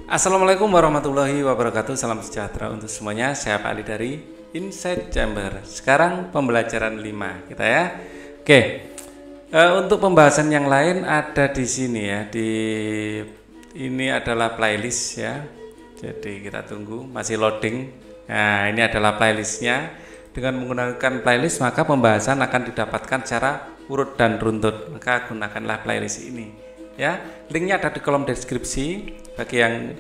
Assalamualaikum warahmatullahi wabarakatuh. Salam sejahtera untuk semuanya. Saya Pak Ali dari Inside Chamber. Sekarang pembelajaran 5 kita ya. Oke. Untuk pembahasan yang lain ada di sini ya. Ini adalah playlist ya. Jadi kita tunggu masih loading. Nah, ini adalah playlistnya. Dengan menggunakan playlist maka pembahasan akan didapatkan secara urut dan runtut. Maka gunakanlah playlist ini. Ya, linknya ada di kolom deskripsi bagi yang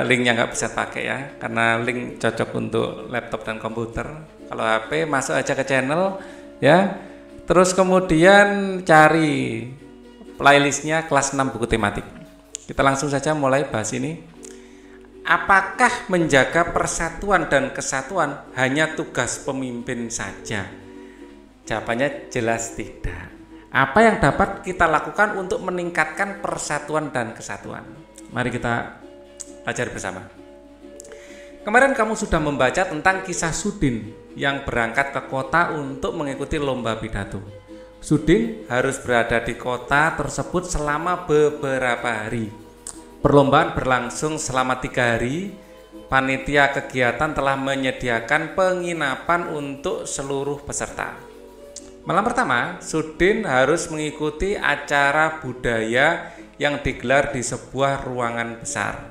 linknya nggak bisa pakai ya, karena link cocok untuk laptop dan komputer. Kalau HP masuk aja ke channel ya, terus kemudian cari playlistnya kelas 6 buku tematik. Kita langsung saja mulai bahas ini. Apakah menjaga persatuan dan kesatuan hanya tugas pemimpin saja? Jawabannya jelas tidak. Apa yang dapat kita lakukan untuk meningkatkan persatuan dan kesatuan? Mari kita pelajari bersama. Kemarin kamu sudah membaca tentang kisah Sudin yang berangkat ke kota untuk mengikuti lomba pidato. Sudin harus berada di kota tersebut selama beberapa hari. Perlombaan berlangsung selama 3 hari. Panitia kegiatan telah menyediakan penginapan untuk seluruh peserta. Malam pertama, Sudin harus mengikuti acara budaya yang digelar di sebuah ruangan besar.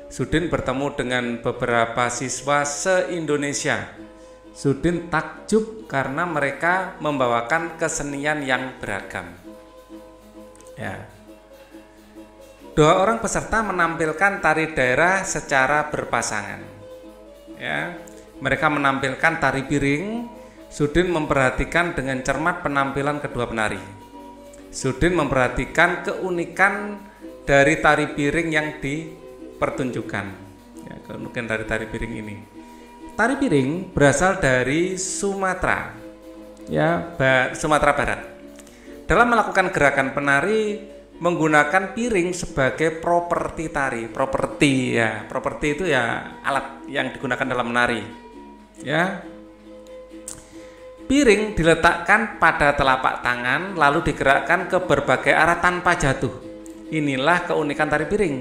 Sudin bertemu dengan beberapa siswa se-Indonesia. Sudin takjub karena mereka membawakan kesenian yang beragam. Ya. 2 orang peserta menampilkan tari daerah secara berpasangan. Ya. Mereka menampilkan tari piring. Sudin memperhatikan dengan cermat penampilan kedua penari. Sudin memperhatikan keunikan dari tari piring yang dipertunjukkan. Ya, keunikan dari tari piring ini. Tari piring berasal dari Sumatera, ya, Sumatera Barat. Dalam melakukan gerakan penari menggunakan piring sebagai properti tari. Properti itu ya alat yang digunakan dalam menari. Ya. Piring diletakkan pada telapak tangan lalu digerakkan ke berbagai arah tanpa jatuh. Inilah keunikan tari piring.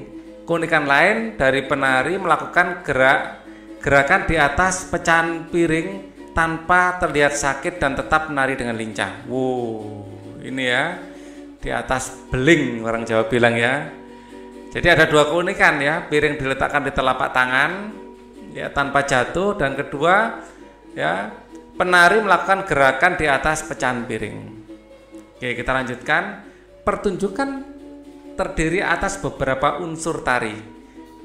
Keunikan lain dari penari melakukan gerakan di atas pecahan piring tanpa terlihat sakit dan tetap menari dengan lincah. Wow, ini ya, di atas beling orang Jawa bilang ya. Jadi ada 2 keunikan ya, piring diletakkan di telapak tangan ya tanpa jatuh, dan kedua ya, penari melakukan gerakan di atas pecahan piring. Oke, kita lanjutkan. Pertunjukan terdiri atas beberapa unsur tari.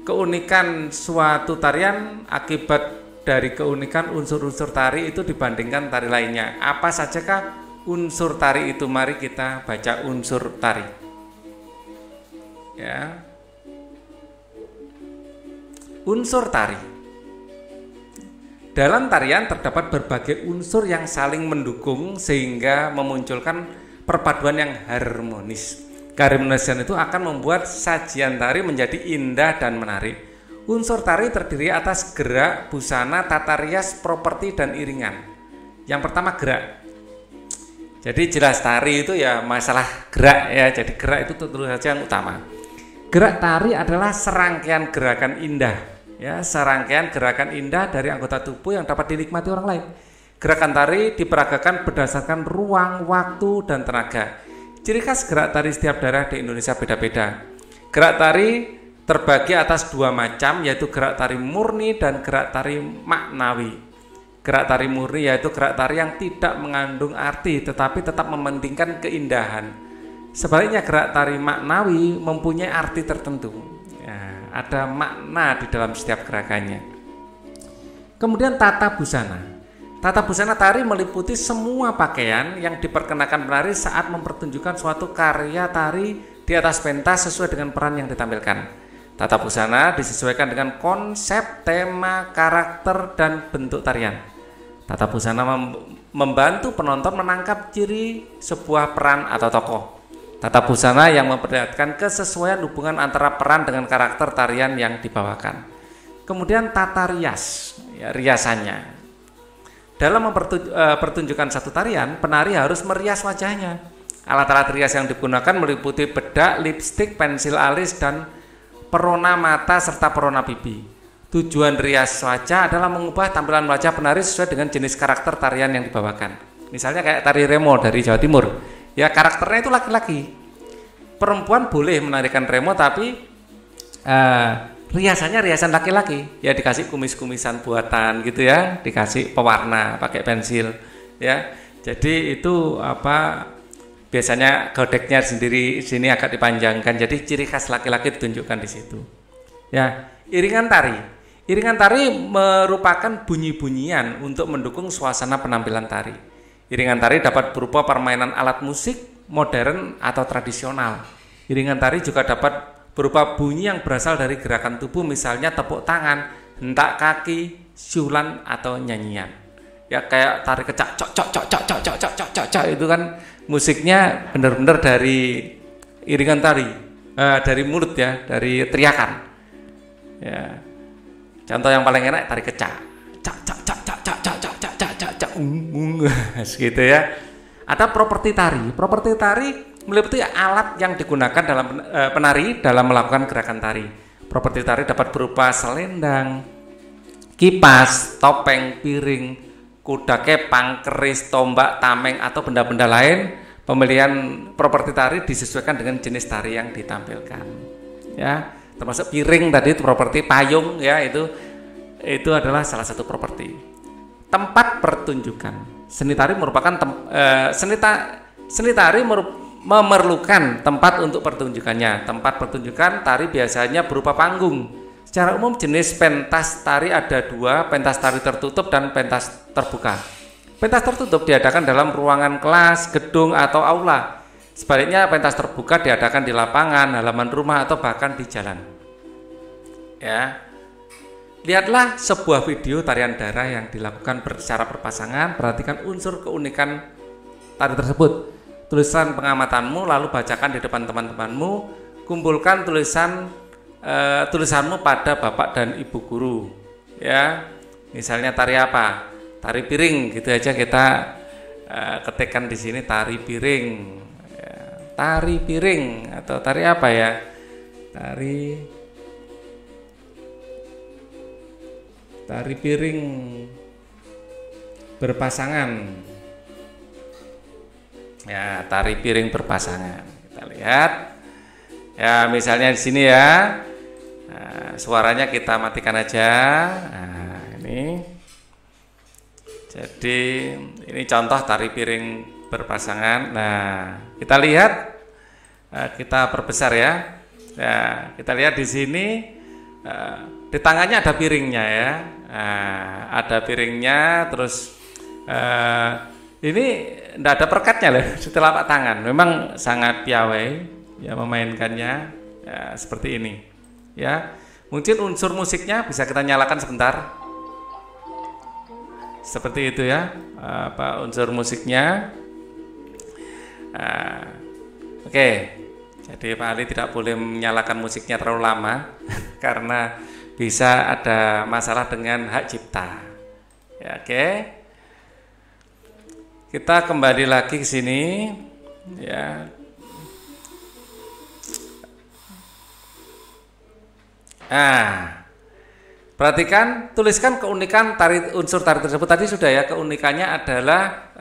Keunikan suatu tarian akibat dari keunikan unsur-unsur tari itu dibandingkan tari lainnya. Apa sajakah unsur tari itu? Mari kita baca unsur tari. Ya. Unsur tari. Dalam tarian terdapat berbagai unsur yang saling mendukung sehingga memunculkan perpaduan yang harmonis. Keharmonisan itu akan membuat sajian tari menjadi indah dan menarik. Unsur tari terdiri atas gerak, busana, tata rias, properti, dan iringan. Yang pertama gerak. Jadi jelas tari itu ya masalah gerak ya. Jadi gerak itu tentu saja yang utama. Gerak tari adalah serangkaian gerakan indah. Ya, serangkaian gerakan indah dari anggota tubuh yang dapat dinikmati orang lain. Gerakan tari diperagakan berdasarkan ruang, waktu, dan tenaga. Ciri khas gerak tari setiap daerah di Indonesia beda-beda. Gerak tari terbagi atas 2 macam, yaitu gerak tari murni dan gerak tari maknawi. Gerak tari murni yaitu gerak tari yang tidak mengandung arti tetapi tetap mementingkan keindahan. Sebaliknya gerak tari maknawi mempunyai arti tertentu. Ada makna di dalam setiap gerakannya. Kemudian tata busana. Tata busana tari meliputi semua pakaian yang diperkenakan penari saat mempertunjukkan suatu karya tari di atas pentas sesuai dengan peran yang ditampilkan. Tata busana disesuaikan dengan konsep, tema, karakter, dan bentuk tarian. Tata busana membantu penonton menangkap ciri sebuah peran atau tokoh. Tata busana yang memperlihatkan kesesuaian hubungan antara peran dengan karakter tarian yang dibawakan. Kemudian tata rias, ya, riasannya. Dalam mempertunjukkan satu tarian, penari harus merias wajahnya. Alat-alat rias yang digunakan meliputi bedak, lipstik, pensil alis, dan perona mata serta perona pipi. Tujuan rias wajah adalah mengubah tampilan wajah penari sesuai dengan jenis karakter tarian yang dibawakan. Misalnya kayak tari remo dari Jawa Timur, ya karakternya itu laki-laki. Perempuan boleh menarikan remo tapi riasannya riasan laki-laki, ya dikasih kumis-kumisan buatan gitu ya, dikasih pewarna pakai pensil, ya. Jadi itu biasanya godeknya sendiri sini agak dipanjangkan, jadi ciri khas laki-laki ditunjukkan di situ. Ya, iringan tari. Iringan tari merupakan bunyi-bunyian untuk mendukung suasana penampilan tari. Iringan tari dapat berupa permainan alat musik modern atau tradisional. Iringan tari juga dapat berupa bunyi yang berasal dari gerakan tubuh, misalnya tepuk tangan, hentak kaki, siulan atau nyanyian. Ya kayak tari kecak, cok cok cok cok cok cok cok cok cok, cok itu kan musiknya benar-benar dari iringan tari, dari mulut ya, dari teriakan. Ya. Contoh yang paling enak tari kecak. Cak cak cak cak cak cak cak cak cak cak cak gitu ya. Ada properti tari. Properti tari meliputi alat yang digunakan dalam penari dalam melakukan gerakan tari. Properti tari dapat berupa selendang, kipas, topeng, piring, kuda kepang, keris, tombak, tameng atau benda-benda lain. Pemilihan properti tari disesuaikan dengan jenis tari yang ditampilkan. Ya, termasuk piring tadi itu properti, payung ya itu adalah salah satu properti. Tempat pertunjukan. Seni tari merupakan seni tari memerlukan tempat untuk pertunjukannya. Tempat pertunjukan tari biasanya berupa panggung. Secara umum jenis pentas tari ada dua, pentas tari tertutup dan pentas terbuka. Pentas tertutup diadakan dalam ruangan kelas, gedung atau aula. Sebaliknya pentas terbuka diadakan di lapangan, halaman rumah atau bahkan di jalan. Ya. Lihatlah sebuah video tarian darah yang dilakukan secara berpasangan. Perhatikan unsur keunikan tari tersebut. Tulisan pengamatanmu lalu bacakan di depan teman-temanmu. Kumpulkan tulisanmu pada bapak dan ibu guru. Ya. Misalnya tari apa? Tari piring, gitu aja kita ketikkan di sini tari piring. Ya. Tari piring atau tari apa ya? Tari piring berpasangan. Ya, tari piring berpasangan. Kita lihat. Ya, misalnya di sini ya. Nah, suaranya kita matikan aja. Nah, ini. Jadi, ini contoh tari piring berpasangan. Nah, kita lihat. Kita perbesar ya. Nah, kita lihat di sini. Di tangannya ada piringnya ya. Ada piringnya, terus ini tidak ada perekatnya loh di telapak tangan. Memang sangat piawai ya memainkannya ya, seperti ini. Ya, mungkin unsur musiknya bisa kita nyalakan sebentar. Seperti itu ya, unsur musiknya. Oke, jadi Pak Ali tidak boleh menyalakan musiknya terlalu lama karena bisa ada masalah dengan hak cipta. Ya, oke. Kita kembali lagi ke sini, ya. Perhatikan, tuliskan keunikan unsur tari tersebut. Tadi sudah ya, keunikannya adalah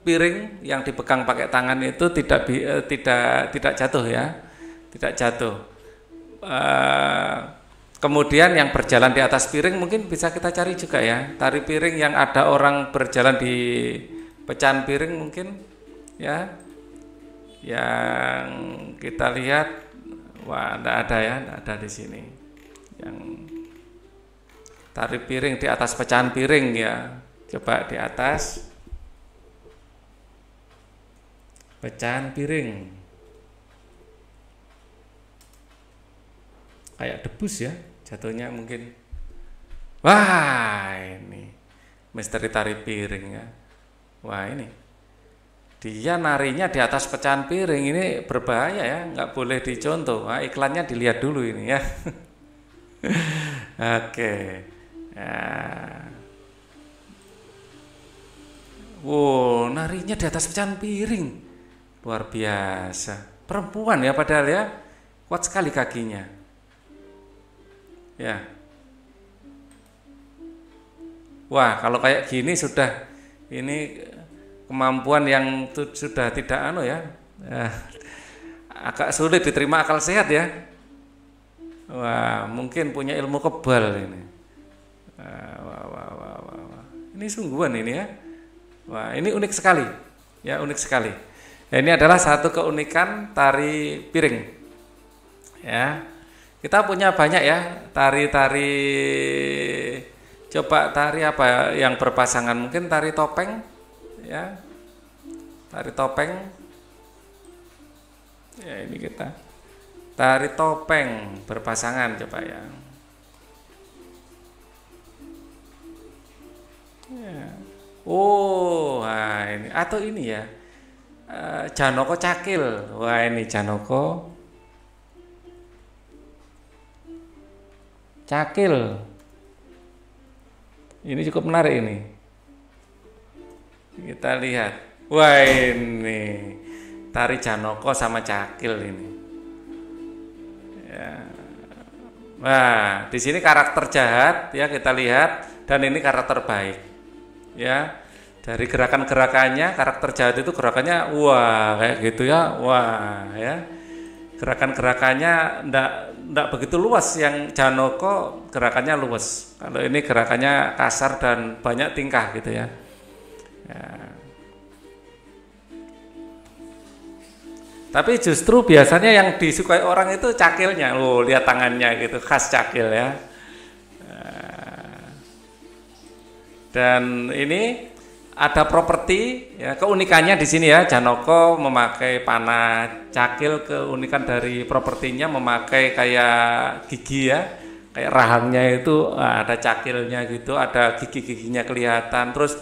piring yang dipegang pakai tangan itu tidak jatuh ya, tidak jatuh. Kemudian yang berjalan di atas piring mungkin bisa kita cari juga ya. Tari piring yang ada orang berjalan di pecahan piring mungkin ya. Yang kita lihat, wah tidak ada ya, tidak ada di sini. Yang tari piring di atas pecahan piring ya. Coba di atas pecahan piring. Kayak debus ya jatuhnya mungkin. Wah, ini misteri tari piring ya. Wah, ini dia narinya di atas pecahan piring, ini berbahaya ya, nggak boleh dicontoh. Nah, iklannya dilihat dulu ini ya. Oke. Nah. Wow, narinya di atas pecahan piring, luar biasa. Perempuan ya padahal ya, kuat sekali kakinya. Ya. Wah, kalau kayak gini sudah ini kemampuan yang sudah tidak ya. Agak sulit diterima akal sehat ya. Wah, mungkin punya ilmu kebal ini. Wah. Ini sungguhan ini ya. Wah, ini unik sekali. Ya, unik sekali. Ya, ini adalah satu keunikan tari piring. Ya. Kita punya banyak ya tari-tari. Coba tari apa yang berpasangan? Mungkin tari topeng. Ya. Tari topeng. Ya, ini kita. Tari topeng berpasangan coba ya. Ya. Oh, nah ini atau ini ya. Janoko Cakil. Wah, ini Janoko Cakil. Ini cukup menarik ini. Kita lihat. Wah, ini tari Janoko sama Cakil ini. Ya. Nah, di sini karakter jahat ya kita lihat, dan ini karakter baik. Ya, dari gerakan-gerakannya karakter jahat itu gerakannya wah kayak gitu ya, wah ya, gerakan-gerakannya ndak begitu luas, yang Janoko gerakannya luas, kalau ini gerakannya kasar dan banyak tingkah gitu ya. Ya. Tapi justru biasanya yang disukai orang itu cakilnya, lihat tangannya gitu, khas Cakil ya. Dan ini ada properti ya, keunikannya di sini ya. Janoko memakai panah, Cakil keunikan dari propertinya memakai kayak gigi ya, kayak rahangnya itu ada cakilnya gitu, ada gigi-giginya kelihatan. Terus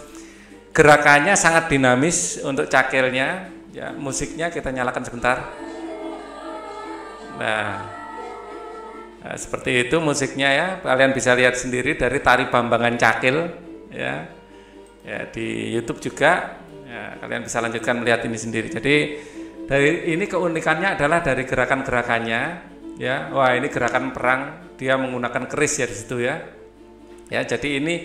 gerakannya sangat dinamis untuk Cakilnya ya. Musiknya kita nyalakan sebentar. Nah, seperti itu musiknya ya, kalian bisa lihat sendiri dari tari Bambangan Cakil ya, di YouTube juga ya, kalian bisa lanjutkan melihat ini sendiri. Jadi dari ini keunikannya adalah dari gerakan-gerakannya ya. Wah, ini gerakan perang, dia menggunakan keris ya di situ ya. Ya, jadi ini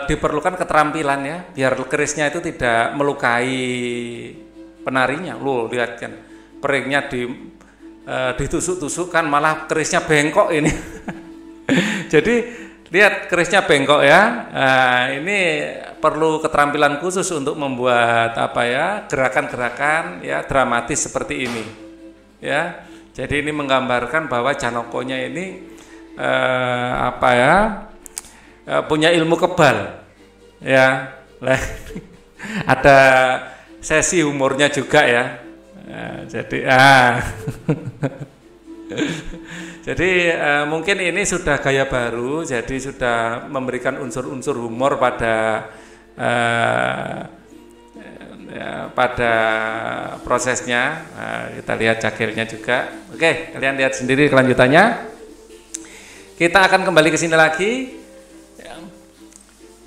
diperlukan keterampilan ya, biar kerisnya itu tidak melukai penarinya. Lihat kan, peringnya ditusuk-tusuk kan, malah kerisnya bengkok ini. Jadi lihat kerisnya bengkok ya. Nah, ini perlu keterampilan khusus untuk membuat apa ya, gerakan-gerakan ya dramatis seperti ini. Ya. Jadi ini menggambarkan bahwa Janokonya ini punya ilmu kebal. Ya. Ada sesi humornya juga ya. Jadi mungkin ini sudah gaya baru, jadi sudah memberikan unsur-unsur humor pada pada prosesnya. Kita lihat Cakilnya juga. Oke, kalian lihat sendiri kelanjutannya. Kita akan kembali ke sini lagi.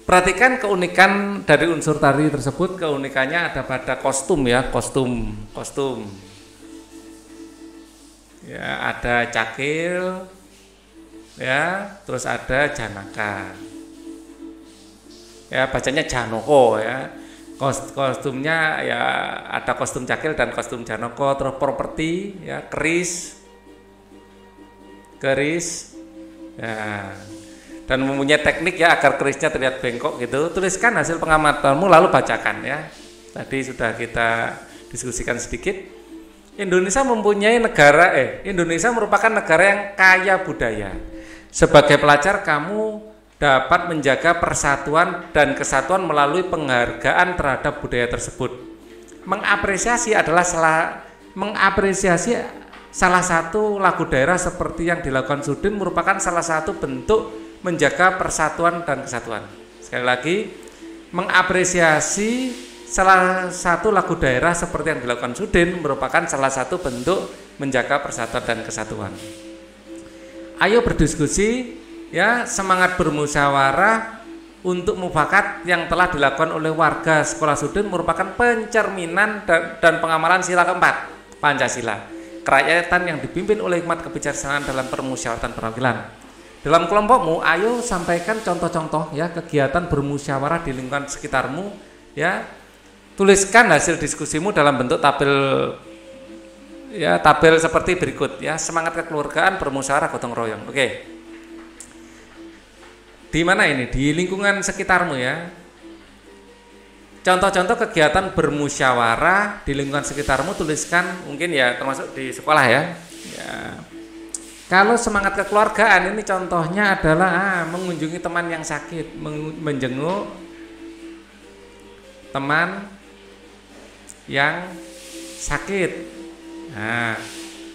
Perhatikan keunikan dari unsur tari tersebut. Keunikannya ada pada kostum ya, kostum. Ya, ada Cakil ya, terus ada Janaka ya, bacanya Janoko ya. Kostumnya ya ada kostum Cakil dan kostum Janoko. Terus properti ya, keris ya, dan mempunyai teknik ya agar kerisnya terlihat bengkok gitu. Tuliskan hasil pengamatanmu lalu bacakan ya. Tadi sudah kita diskusikan sedikit. Indonesia merupakan negara yang kaya budaya. Sebagai pelajar kamu dapat menjaga persatuan dan kesatuan melalui penghargaan terhadap budaya tersebut. Mengapresiasi salah satu lagu daerah seperti yang dilakukan Sudin merupakan salah satu bentuk menjaga persatuan dan kesatuan. Sekali lagi, mengapresiasi salah satu lagu daerah seperti yang dilakukan Sudin merupakan salah satu bentuk menjaga persatuan dan kesatuan. Ayo berdiskusi ya, semangat bermusyawarah untuk mufakat yang telah dilakukan oleh warga sekolah Sudin merupakan pencerminan dan pengamalan sila keempat, Pancasila. Kerakyatan yang dipimpin oleh hikmat kebijaksanaan dalam permusyawaratan perwakilan. Dalam kelompokmu, ayo sampaikan contoh-contoh ya kegiatan bermusyawarah di lingkungan sekitarmu ya. Tuliskan hasil diskusimu dalam bentuk tabel ya, tabel seperti berikut ya. Semangat kekeluargaan, bermusyawarah, gotong royong. Oke. Di mana ini? Di lingkungan sekitarmu ya. Contoh-contoh kegiatan bermusyawarah di lingkungan sekitarmu tuliskan, mungkin ya termasuk di sekolah ya. Ya. Kalau semangat kekeluargaan ini contohnya adalah mengunjungi teman yang sakit, menjenguk teman yang sakit. Nah,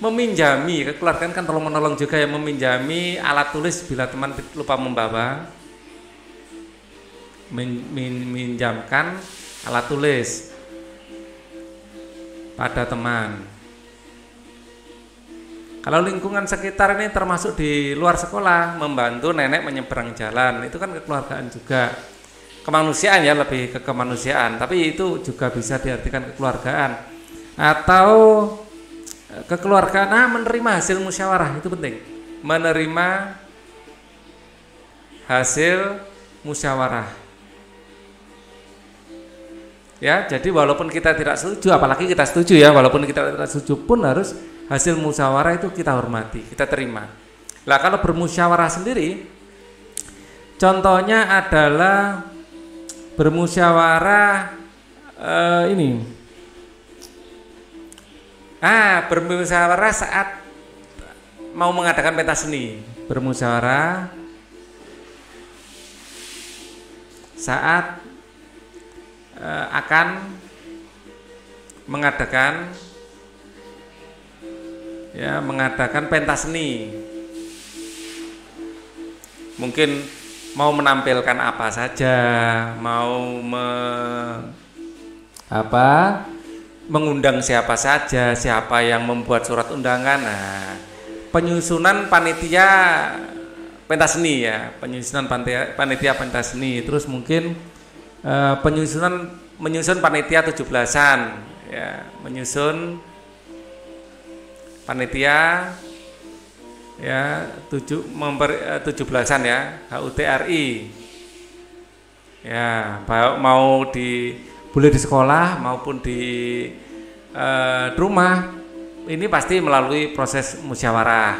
meminjami, kekeluargaan kan tolong menolong juga ya, meminjami alat tulis bila teman lupa membawa. Minjamkan alat tulis pada teman. Kalau lingkungan sekitar ini termasuk di luar sekolah, membantu nenek menyeberang jalan, itu kan kekeluargaan juga. Kemanusiaan ya, lebih ke kemanusiaan, tapi itu juga bisa diartikan kekeluargaan. Atau kekeluargaan menerima hasil musyawarah, itu penting. Menerima hasil musyawarah. Ya, jadi walaupun kita tidak setuju, apalagi kita setuju ya, walaupun kita tidak setuju pun harus hasil musyawarah itu kita hormati, kita terima. Nah, kalau bermusyawarah sendiri, contohnya adalah bermusyawarah ini. Bermusyawarah saat mau mengadakan pentas seni. Bermusyawarah saat akan mengadakan pentas seni. Mungkin mau menampilkan apa saja, mau mengundang siapa saja, siapa yang membuat surat undangan. Nah, penyusunan panitia pentas seni ya, panitia pentas seni. Terus mungkin menyusun panitia 17-an ya, menyusun panitia ya 17-an ya, HUTRI ya, boleh di sekolah maupun di rumah, ini pasti melalui proses musyawarah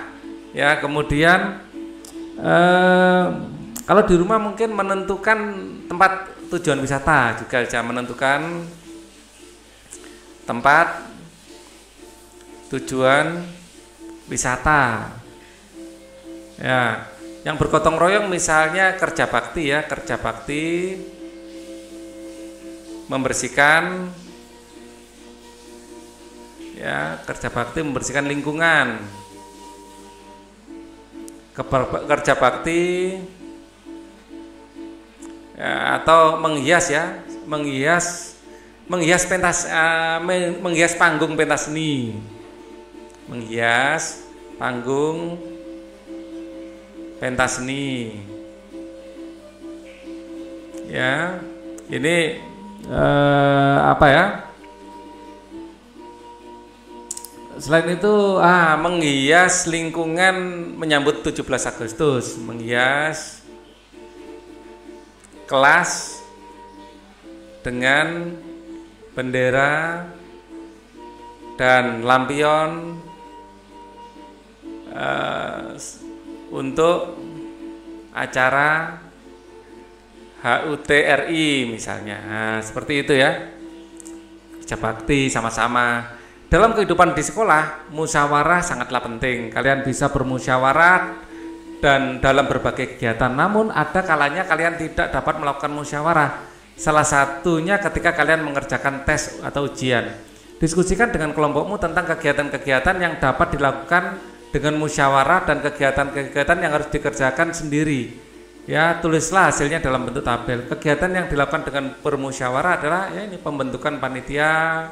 ya. Kemudian kalau di rumah mungkin menentukan tempat tujuan wisata, juga bisa menentukan tempat tujuan wisata ya. Yang bergotong royong misalnya kerja bakti ya, kerja bakti membersihkan ya, kerja bakti membersihkan lingkungan, kerja bakti ya, atau menghias pentas, menghias panggung pentas seni, menghias panggung pentas seni ya. Ini selain itu menghias lingkungan menyambut 17 Agustus, menghias kelas dengan bendera dan lampion untuk acara HUTRI misalnya. Seperti itu ya, kerja bakti sama-sama. Dalam kehidupan di sekolah, musyawarah sangatlah penting. Kalian bisa bermusyawarah dan dalam berbagai kegiatan, namun ada kalanya kalian tidak dapat melakukan musyawarah. Salah satunya ketika kalian mengerjakan tes atau ujian. Diskusikan dengan kelompokmu tentang kegiatan-kegiatan yang dapat dilakukan dengan musyawarah dan kegiatan-kegiatan yang harus dikerjakan sendiri. Ya, tulislah hasilnya dalam bentuk tabel. Kegiatan yang dilakukan dengan bermusyawarah adalah ya ini, pembentukan panitia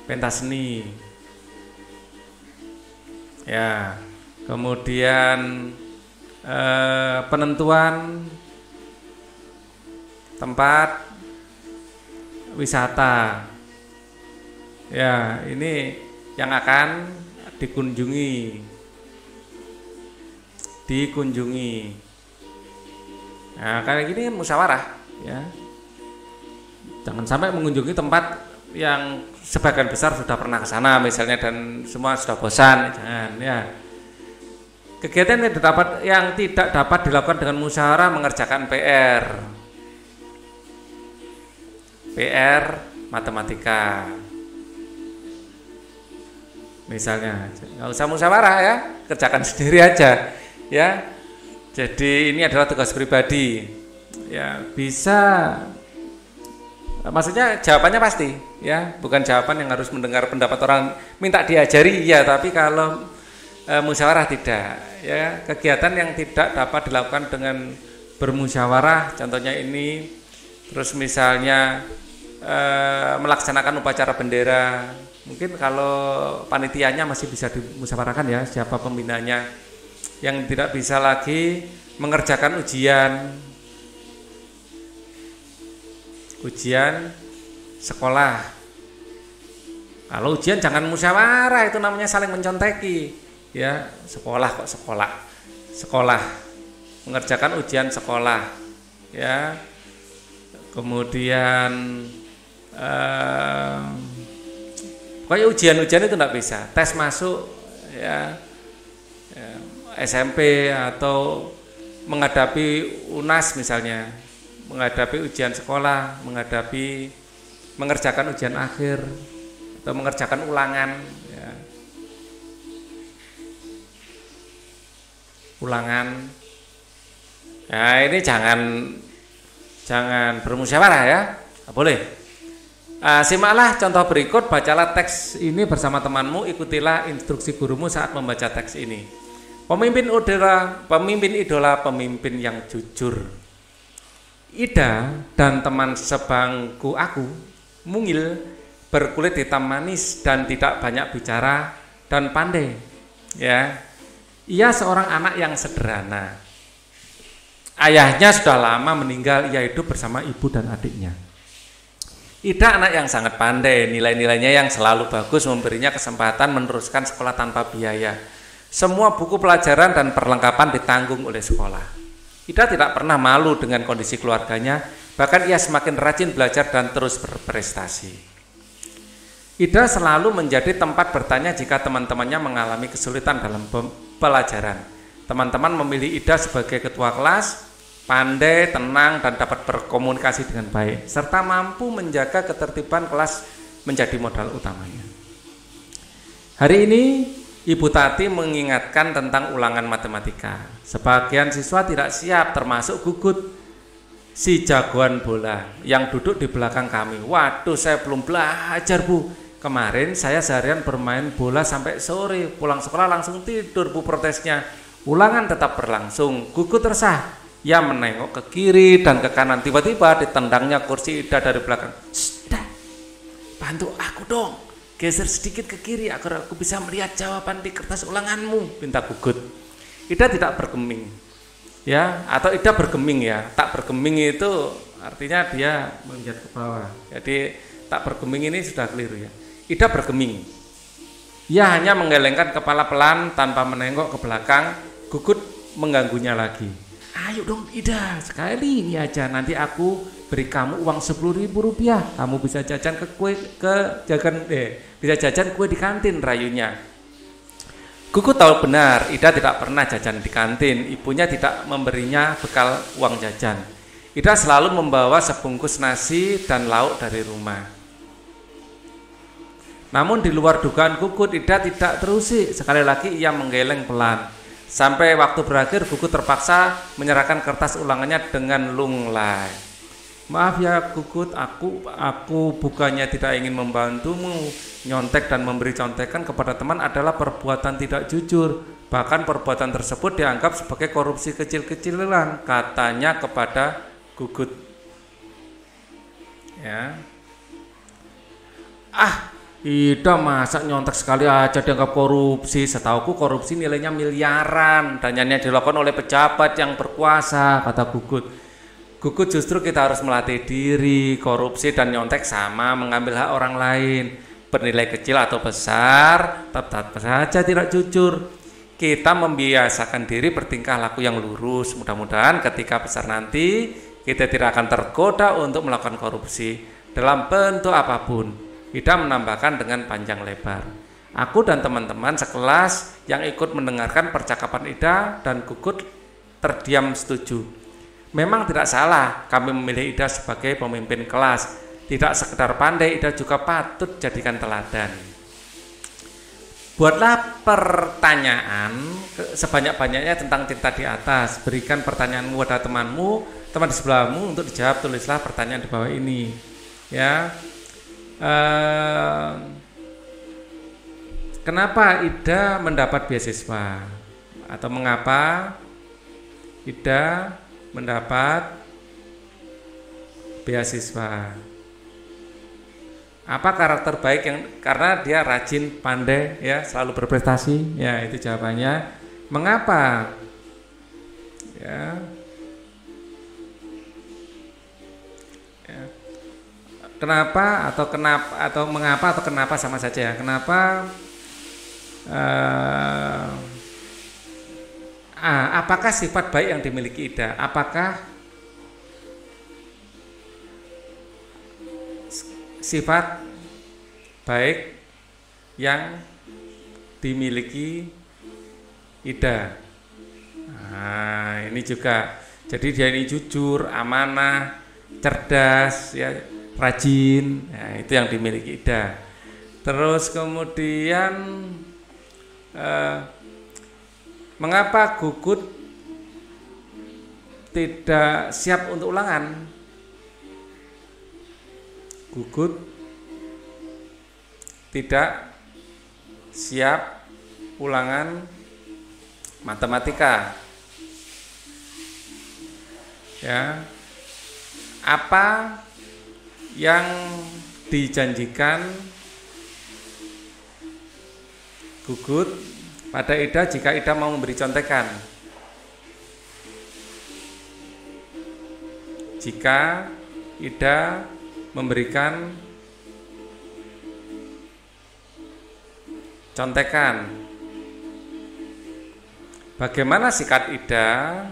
pentas seni. Ya, kemudian penentuan tempat wisata. Ya, ini yang akan dikunjungi. Nah, kayak gini musyawarah, ya. Jangan sampai mengunjungi tempat yang sebagian besar sudah pernah ke sana misalnya dan semua sudah bosan, jangan ya. Kegiatan yang tidak dapat dilakukan dengan musyawarah mengerjakan PR matematika. Misalnya, nggak usah musyawarah ya, kerjakan sendiri aja, ya. Jadi ini adalah tugas pribadi, ya bisa. Maksudnya jawabannya pasti, ya, bukan jawaban yang harus mendengar pendapat orang minta diajari, ya, tapi kalau musyawarah tidak, ya. Kegiatan yang tidak dapat dilakukan dengan bermusyawarah, contohnya ini, terus misalnya melaksanakan upacara bendera, mungkin kalau panitianya masih bisa dimusyawarahkan ya, siapa pembinanya. Yang tidak bisa lagi mengerjakan ujian sekolah. Kalau ujian jangan musyawarah, itu namanya saling menconteki, ya. Sekolah mengerjakan ujian sekolah, ya. Kemudian pokoknya ujian-ujian itu tidak bisa. Tes masuk, ya, SMP atau menghadapi UNAS misalnya, menghadapi ujian sekolah, mengerjakan ujian akhir atau mengerjakan ulangan, ya. Nah, ini jangan bermusyawarah ya, nggak boleh. Simaklah contoh berikut, bacalah teks ini bersama temanmu, ikutilah instruksi gurumu saat membaca teks ini. Pemimpin idola, pemimpin yang jujur. Ida dan teman sebangku aku, mungil, berkulit hitam manis dan tidak banyak bicara dan pandai. Ya, ia seorang anak yang sederhana. Ayahnya sudah lama meninggal, ia hidup bersama ibu dan adiknya. Ida anak yang sangat pandai, nilai-nilainya yang selalu bagus memberinya kesempatan meneruskan sekolah tanpa biaya. Semua buku pelajaran dan perlengkapan ditanggung oleh sekolah. Ida tidak pernah malu dengan kondisi keluarganya, bahkan ia semakin rajin belajar dan terus berprestasi. Ida selalu menjadi tempat bertanya jika teman-temannya mengalami kesulitan dalam pelajaran. Teman-teman memilih Ida sebagai ketua kelas, pandai, tenang, dan dapat berkomunikasi dengan baik, serta mampu menjaga ketertiban kelas menjadi modal utamanya. Hari ini Ibu Tati mengingatkan tentang ulangan matematika. Sebagian siswa tidak siap, termasuk Gugut, si jagoan bola yang duduk di belakang kami. Waduh, saya belum belajar, Bu. Kemarin saya seharian bermain bola sampai sore, pulang sekolah langsung tidur, Bu, protesnya. Ulangan tetap berlangsung. Gugut resah. Ia menengok ke kiri dan ke kanan. Tiba-tiba ditendangnya kursi Ida dari belakang. Sudah, bantu aku dong. Geser sedikit ke kiri agar aku bisa melihat jawaban di kertas ulanganmu, pinta Gugut. Ida tidak bergeming, ya, atau Ida bergeming ya. Tak bergeming itu artinya dia melihat ke bawah. Jadi tak bergeming ini sudah keliru ya. Ida bergeming. Ia hanya menggelengkan kepala pelan tanpa menengok ke belakang. Gugut mengganggunya lagi. Ayo dong Ida, sekali ini aja, nanti aku beri kamu uang Rp10.000. Kamu bisa jajan bisa jajan kue di kantin, rayunya. Gugut tahu benar Ida tidak pernah jajan di kantin. Ibunya tidak memberinya bekal uang jajan. Ida selalu membawa sebungkus nasi dan lauk dari rumah. Namun di luar dugaan Gugut, Ida tidak terusik. Sekali lagi ia menggeleng pelan. Sampai waktu berakhir, Gugut terpaksa menyerahkan kertas ulangannya dengan lunglai. Maaf ya Gugut, aku bukannya tidak ingin membantumu. Nyontek dan memberi contekan kepada teman adalah perbuatan tidak jujur. Bahkan perbuatan tersebut dianggap sebagai korupsi kecil-kecilan, katanya kepada Gugut. Ya. Ida masa nyontek sekali aja dianggap korupsi. Setauku korupsi nilainya miliaran dan hanya dilakukan oleh pejabat yang berkuasa, kata Gugut. Gugut, justru kita harus melatih diri. Korupsi dan nyontek sama, mengambil hak orang lain. bernilai kecil atau besar, tetap saja tidak jujur. Kita membiasakan diri bertingkah laku yang lurus. Mudah-mudahan ketika besar nanti kita tidak akan tergoda untuk melakukan korupsi dalam bentuk apapun. Ida menambahkan dengan panjang lebar. Aku dan teman-teman sekelas yang ikut mendengarkan percakapan Ida dan Gugut terdiam setuju. Memang tidak salah kami memilih Ida sebagai pemimpin kelas. Tidak sekedar pandai, Ida juga patut jadikan teladan. Buatlah pertanyaan sebanyak-banyaknya tentang cerita di atas. Berikan pertanyaanmu pada temanmu, teman di sebelahmu untuk dijawab. Tulislah pertanyaan di bawah ini. Ya, kenapa Ida mendapat beasiswa? Atau mengapa Ida mendapat beasiswa? Apa karakter baik yang karena dia rajin, pandai, ya, selalu berprestasi, ya, itu jawabannya. Mengapa? Ya. Ya. Kenapa atau mengapa atau kenapa sama saja ya. Kenapa? Apakah sifat baik yang dimiliki Ida? Apakah sifat baik yang dimiliki Ida? Nah, ini juga. Jadi dia ini jujur, amanah, cerdas, ya, rajin. Nah, itu yang dimiliki Ida. Terus kemudian mengapa Gugut tidak siap untuk ulangan? Gugut tidak siap ulangan matematika. Ya. Apa yang dijanjikan Gugut pada Ida jika Ida mau memberi contekan? Jika Ida memberikan contekan, bagaimana sikap Ida?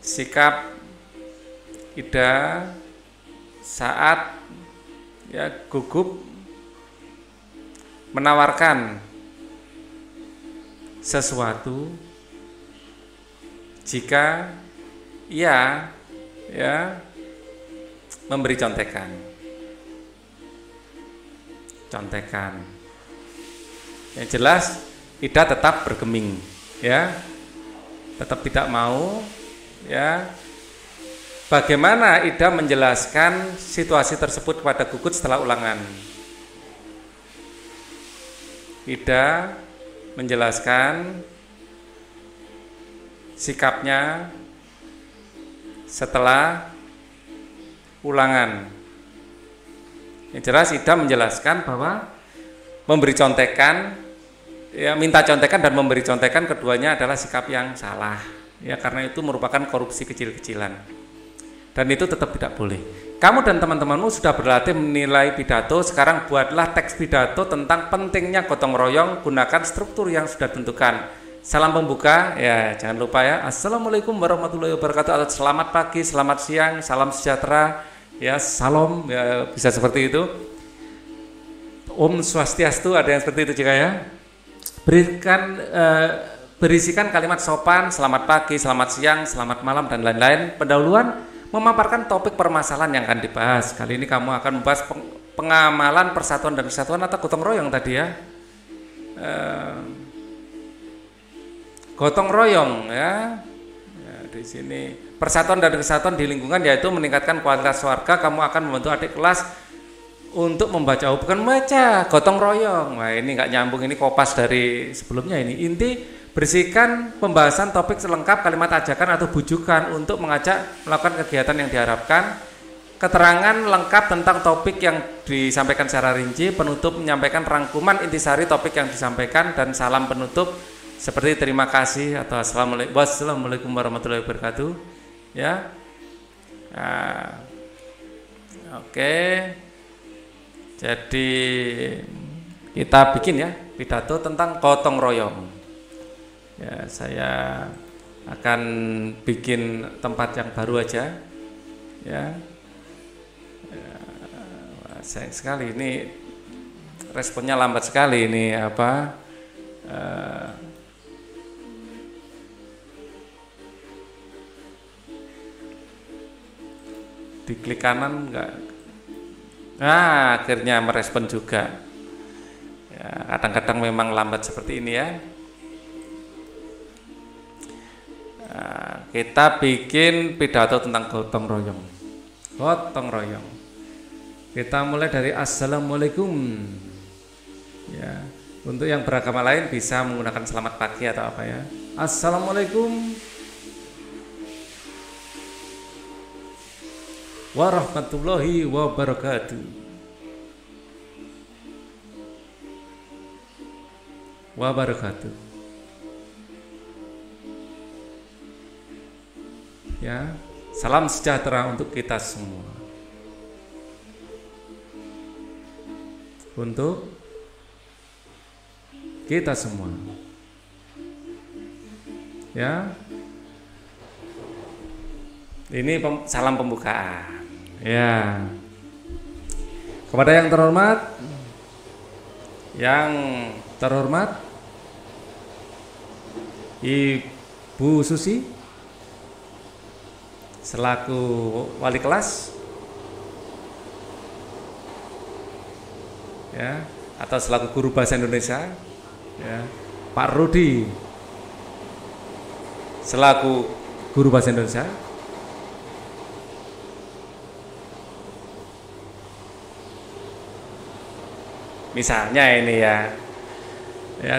Sikap Ida saat, ya, Gugut menawarkan sesuatu jika ia, ya, memberi contekan. Yang jelas Ida tetap bergeming, ya, tetap tidak mau, ya. Bagaimana Ida menjelaskan situasi tersebut kepada Gugut setelah ulangan? Ida menjelaskan sikapnya setelah ulangan. Yang jelas Ida menjelaskan bahwa memberi contekan, ya, minta contekan dan memberi contekan keduanya adalah sikap yang salah, ya, karena itu merupakan korupsi kecil-kecilan dan itu tetap tidak boleh. Kamu dan teman-temanmu sudah berlatih menilai pidato. Sekarang buatlah teks pidato tentang pentingnya gotong royong. Gunakan struktur yang sudah tentukan. Salam pembuka, ya, jangan lupa, ya. Assalamualaikum warahmatullahi wabarakatuh, atau selamat pagi, selamat siang, salam sejahtera, ya, salam, ya, bisa seperti itu. Om Swastiastu, ada yang seperti itu juga, ya. Berisikan kalimat sopan, selamat pagi, selamat siang, selamat malam, dan lain-lain. Pendahuluan memaparkan topik permasalahan yang akan dibahas. Kali ini kamu akan membahas pengamalan persatuan dan kesatuan atau gotong royong tadi, ya. Gotong royong, ya. Ya, di sini persatuan dan kesatuan di lingkungan, yaitu meningkatkan kualitas warga. Kamu akan membantu adik kelas untuk membaca, bukan membaca, gotong royong. Wah, ini nggak nyambung, ini kopas dari sebelumnya ini. Inti bersihkan pembahasan topik selengkap kalimat ajakan atau bujukan untuk mengajak melakukan kegiatan yang diharapkan. Keterangan lengkap tentang topik yang disampaikan secara rinci. Penutup menyampaikan rangkuman intisari topik yang disampaikan dan salam penutup seperti terima kasih atau assalamualaikum warahmatullahi wabarakatuh, ya. Nah, oke. Jadi kita bikin ya pidato tentang gotong royong. Ya, saya akan bikin tempat yang baru aja. Ya, sayang sekali ini responnya lambat sekali ini apa? Diklik kanan enggak. Nah, akhirnya merespon juga. Ya, kadang-kadang memang lambat seperti ini ya. Nah, kita bikin pidato tentang gotong royong. Gotong royong. Kita mulai dari Assalamualaikum. Ya, untuk yang beragama lain bisa menggunakan selamat pagi atau apa ya. Assalamualaikum warahmatullahi wabarakatuh. Wabarakatuh. Ya, salam sejahtera untuk kita semua. Untuk kita semua. Ya. Ini salam pembukaan. Ya. Kepada yang terhormat Ibu Susi selaku wali kelas, ya, atau selaku guru bahasa Indonesia, ya, Pak Rudi selaku guru bahasa Indonesia, misalnya ini ya,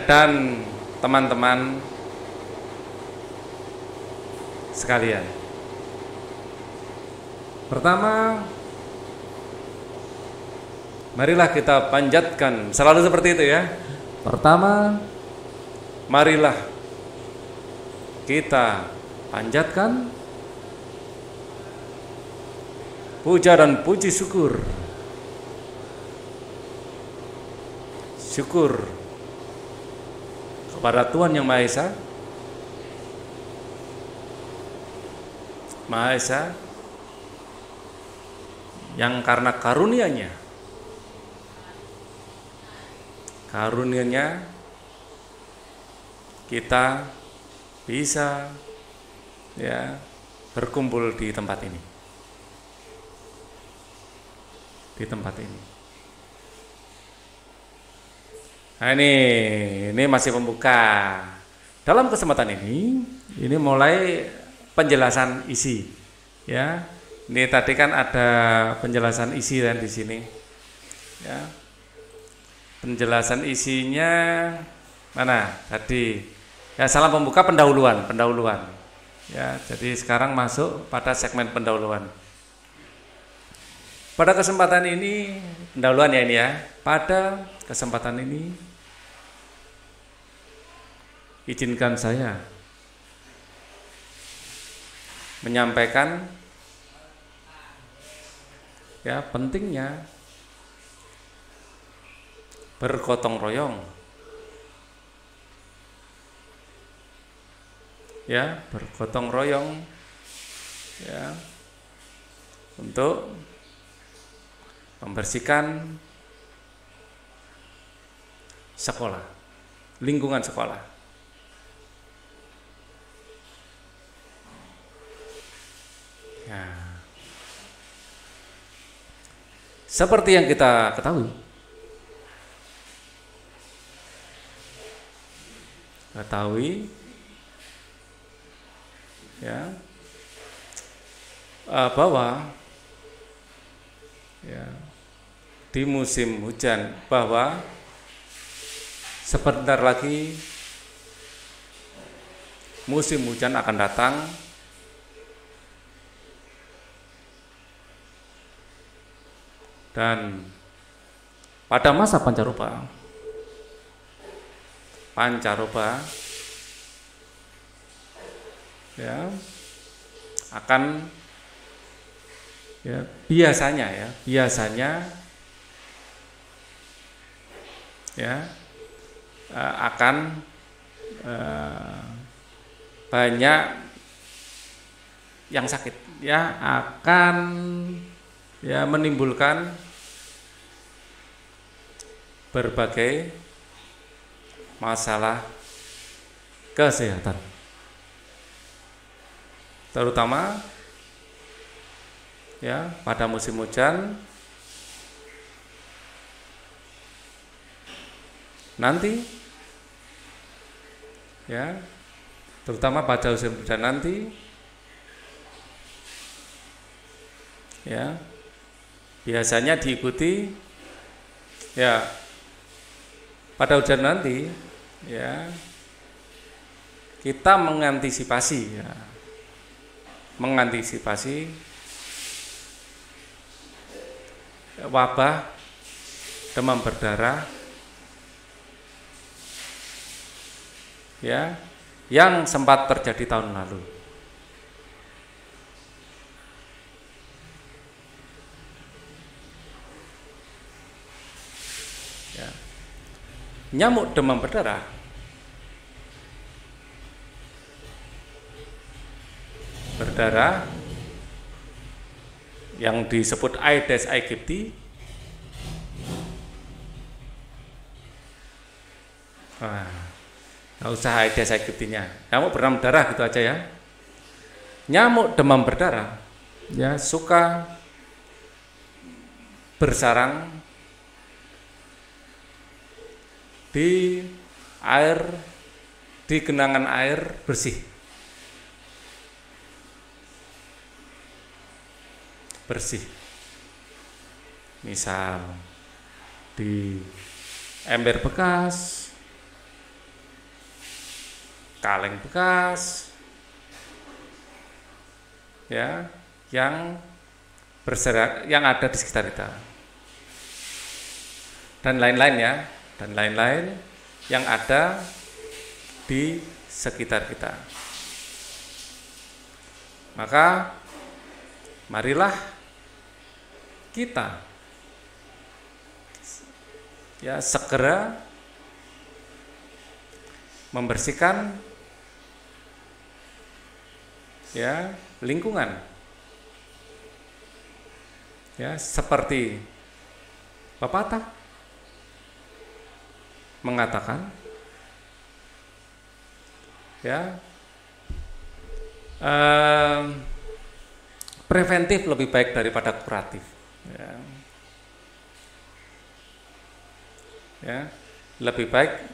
dan teman-teman sekalian. Pertama, marilah kita panjatkan, selalu seperti itu ya. Pertama, marilah kita panjatkan puja dan puji syukur. Syukur kepada Tuhan Yang Maha Esa. Maha Esa yang karena karunia-Nya kita bisa ya berkumpul di tempat ini. Di tempat ini. Nah, ini masih pembuka. Dalam kesempatan ini mulai penjelasan isi. Ya. Ini tadi kan ada penjelasan isi kan di sini. Ya. Penjelasan isinya mana? Tadi. Ya, salam pembuka pendahuluan. Ya, jadi sekarang masuk pada segmen pendahuluan. Pada kesempatan ini, pendahuluan ya ini ya. Pada kesempatan ini izinkan saya menyampaikan ya pentingnya bergotong royong. Ya, bergotong royong ya untuk membersihkan sekolah, lingkungan sekolah. Ya. Seperti yang kita ketahui, ya, bahwa ya, di musim hujan, bahwa sebentar lagi musim hujan akan datang. Dan pada masa pancaroba ya akan ya biasanya ya akan banyak yang sakit, ya akan ya menimbulkan berbagai masalah kesehatan, terutama ya pada musim hujan nanti, ya terutama pada musim hujan nanti, ya biasanya diikuti ya pada hujan nanti, ya kita mengantisipasi wabah demam berdarah ya yang sempat terjadi tahun lalu. Ya. Nyamuk demam berdarah yang disebut Aedes aegypti, nggak usah Aedes aegyptinya, nyamuk berdemam berdarah gitu aja ya. Nyamuk demam berdarah ya suka bersarang di air, di genangan air bersih. Misal di ember bekas, kaleng bekas, ya yang berserak, yang ada di sekitar kita, dan lain-lain ya, dan lain-lain yang ada di sekitar kita. Maka marilah kita ya segera membersihkan ya lingkungan, ya seperti pepatah mengatakan ya preventif lebih baik daripada kuratif, ya lebih baik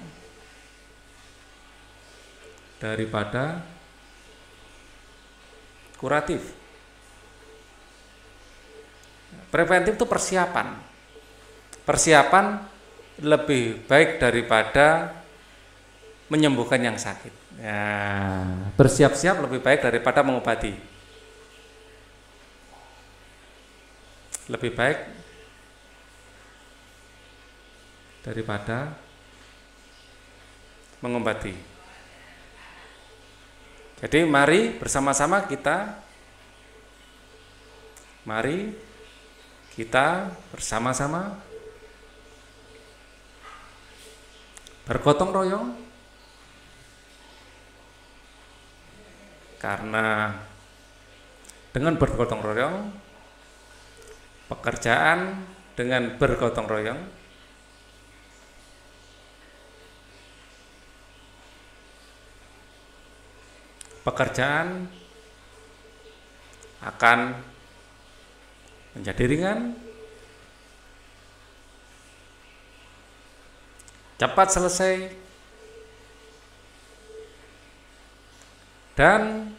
daripada kuratif. Preventif itu persiapan lebih baik daripada menyembuhkan yang sakit, ya bersiap-siap lebih baik daripada mengobati. Lebih baik daripada mengobati. Jadi mari bersama-sama kita bersama-sama bergotong royong, karena dengan bergotong royong, pekerjaan dengan bergotong royong pekerjaan akan menjadi ringan, cepat selesai, dan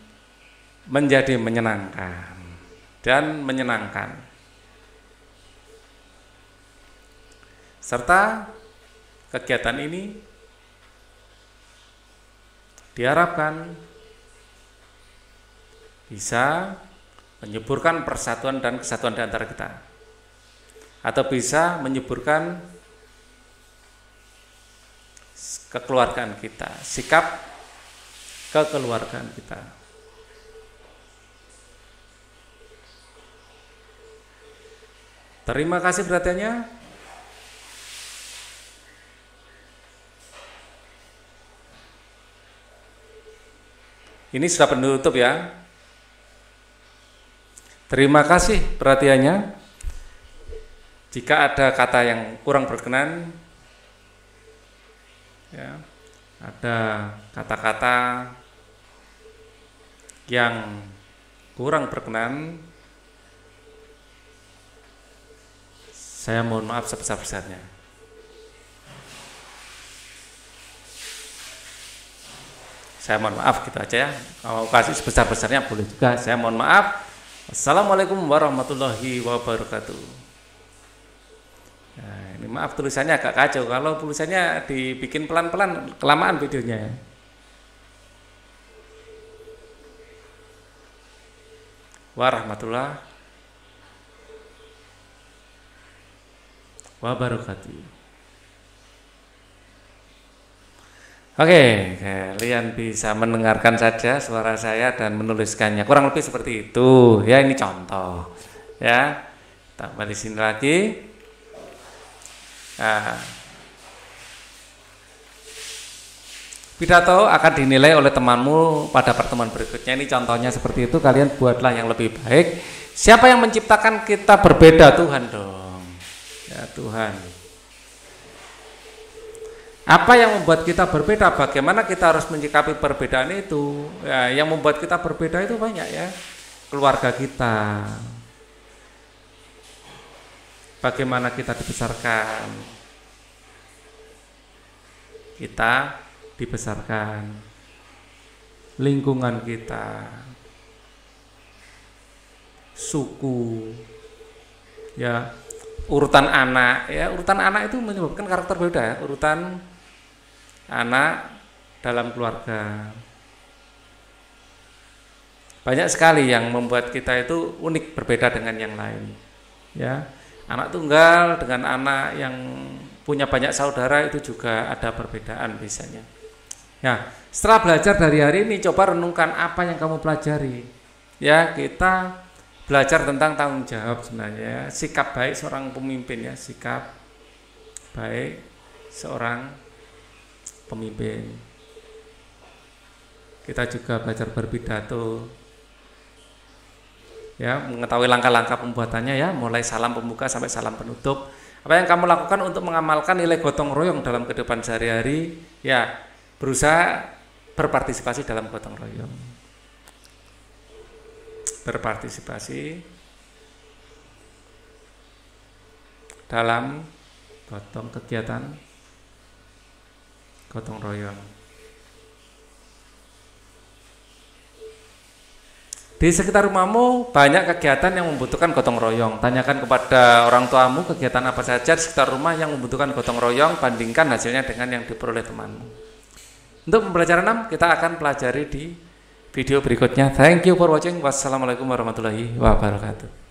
menjadi menyenangkan serta kegiatan ini diharapkan bisa menyuburkan persatuan dan kesatuan di antara kita, atau bisa menyuburkan kekeluargaan kita, sikap kekeluargaan kita. Terima kasih perhatiannya. Ini sudah penutup ya. Terima kasih perhatiannya. Jika ada kata yang kurang berkenan, ya, ada kata-kata yang kurang berkenan, saya mohon maaf sebesar-besarnya. Saya mohon maaf gitu aja ya. Kalau kasih sebesar-besarnya boleh juga. Saya mohon maaf. Assalamualaikum warahmatullahi wabarakatuh. Nah, ini maaf tulisannya agak kacau. Kalau tulisannya dibikin pelan-pelan, kelamaan videonya. Warahmatullahi wabarakatuh. Oke, kalian bisa mendengarkan saja suara saya dan menuliskannya. Kurang lebih seperti itu. Ya, ini contoh. Ya, tambah di sini lagi. Nah, pidato akan dinilai oleh temanmu pada pertemuan berikutnya. Ini contohnya seperti itu. Kalian buatlah yang lebih baik. Siapa yang menciptakan kita berbeda? Tuhan dong. Ya, Tuhan. Apa yang membuat kita berbeda? Bagaimana kita harus menyikapi perbedaan itu? Ya, yang membuat kita berbeda itu banyak ya. Keluarga kita. Bagaimana kita dibesarkan? Kita dibesarkan. Lingkungan kita. Suku. Ya, urutan anak. Ya, urutan anak itu menyebabkan karakter beda ya. Urutan anak dalam keluarga. Banyak sekali yang membuat kita itu unik, berbeda dengan yang lain. Ya, anak tunggal dengan anak yang punya banyak saudara itu juga ada perbedaan biasanya. Ya, setelah belajar dari hari ini, coba renungkan apa yang kamu pelajari. Ya, kita belajar tentang tanggung jawab sebenarnya. Sikap baik seorang pemimpin ya, sikap baik seorang pemimpin. Kita juga belajar berpidato, ya, mengetahui langkah-langkah pembuatannya ya, mulai salam pembuka sampai salam penutup. Apa yang kamu lakukan untuk mengamalkan nilai gotong royong dalam kehidupan sehari-hari? Ya, berusaha berpartisipasi dalam gotong royong. Berpartisipasi dalam kegiatan gotong royong. Di sekitar rumahmu banyak kegiatan yang membutuhkan gotong royong. Tanyakan kepada orang tuamu kegiatan apa saja di sekitar rumah yang membutuhkan gotong royong, bandingkan hasilnya dengan yang diperoleh temanmu. Untuk pembelajaran 6 kita akan pelajari di video berikutnya. Thank you for watching. Wassalamualaikum warahmatullahi wabarakatuh.